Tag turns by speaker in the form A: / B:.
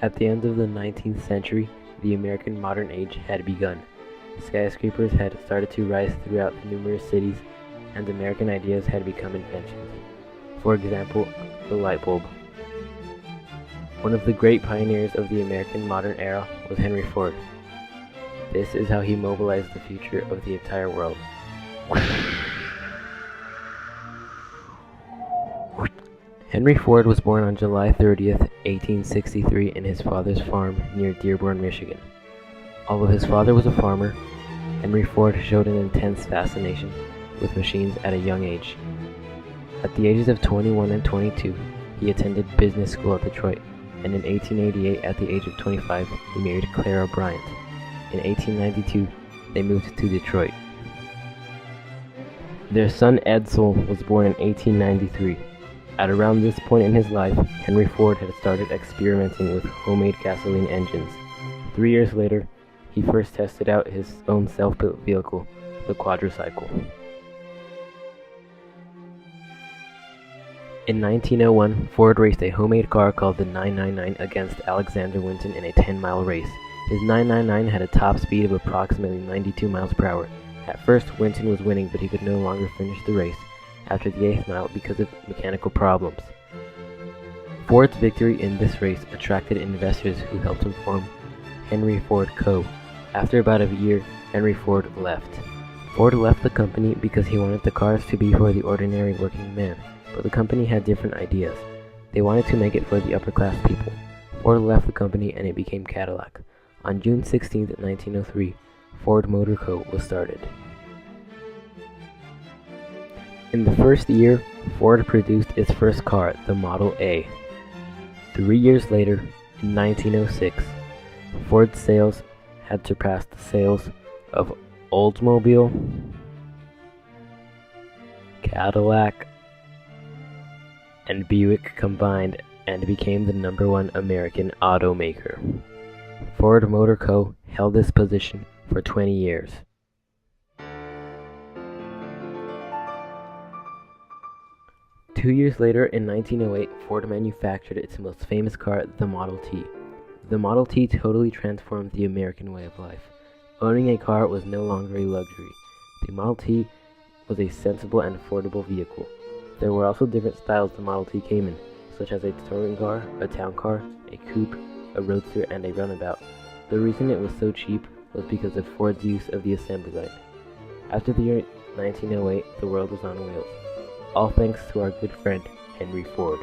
A: At the end of the 19th century, the American modern age had begun. Skyscrapers had started to rise throughout the numerous cities, and American ideas had become inventions. For example, the light bulb. One of the great pioneers of the American modern era was Henry Ford. This is how he mobilized the future of the entire world. Henry Ford was born on July 30th, 1863 in his father's farm near Dearborn, Michigan. Although his father was a farmer, Henry Ford showed an intense fascination with machines at a young age. At the ages of 21 and 22, he attended business school at Detroit, and in 1888, at the age of 25, he married Clara Bryant. In 1892, they moved to Detroit. Their son Edsel was born in 1893. At around this point in his life, Henry Ford had started experimenting with homemade gasoline engines. 3 years later, he first tested out his own self-built vehicle, the quadricycle. In 1901, Ford raced a homemade car called the 999 against Alexander Winton in a 10-mile race. His 999 had a top speed of approximately 92 miles per hour. At first, Winton was winning, but he could no longer finish the race after the 8th mile because of mechanical problems. Ford's victory in this race attracted investors who helped him form Henry Ford Co. After about a year, Henry Ford left. Ford left the company because he wanted the cars to be for the ordinary working man, but the company had different ideas. They wanted to make it for the upper-class people. Ford left the company and it became Cadillac. On June 16, 1903, Ford Motor Co. was started. In the first year, Ford produced its first car, the Model A. 3 years later, in 1906, Ford's sales had surpassed the sales of Oldsmobile, Cadillac, and Buick combined and became the #1 American automaker. Ford Motor Co. held this position for 20 years. Two years later, in 1908, Ford manufactured its most famous car, the Model T. The Model T totally transformed the American way of life. Owning a car was no longer a luxury. The Model T was a sensible and affordable vehicle. There were also different styles the Model T came in, such as a touring car, a town car, a coupe, a roadster, and a runabout. The reason it was so cheap was because of Ford's use of the assembly line. After the year 1908, the world was on wheels. All thanks to our good friend, Henry Ford.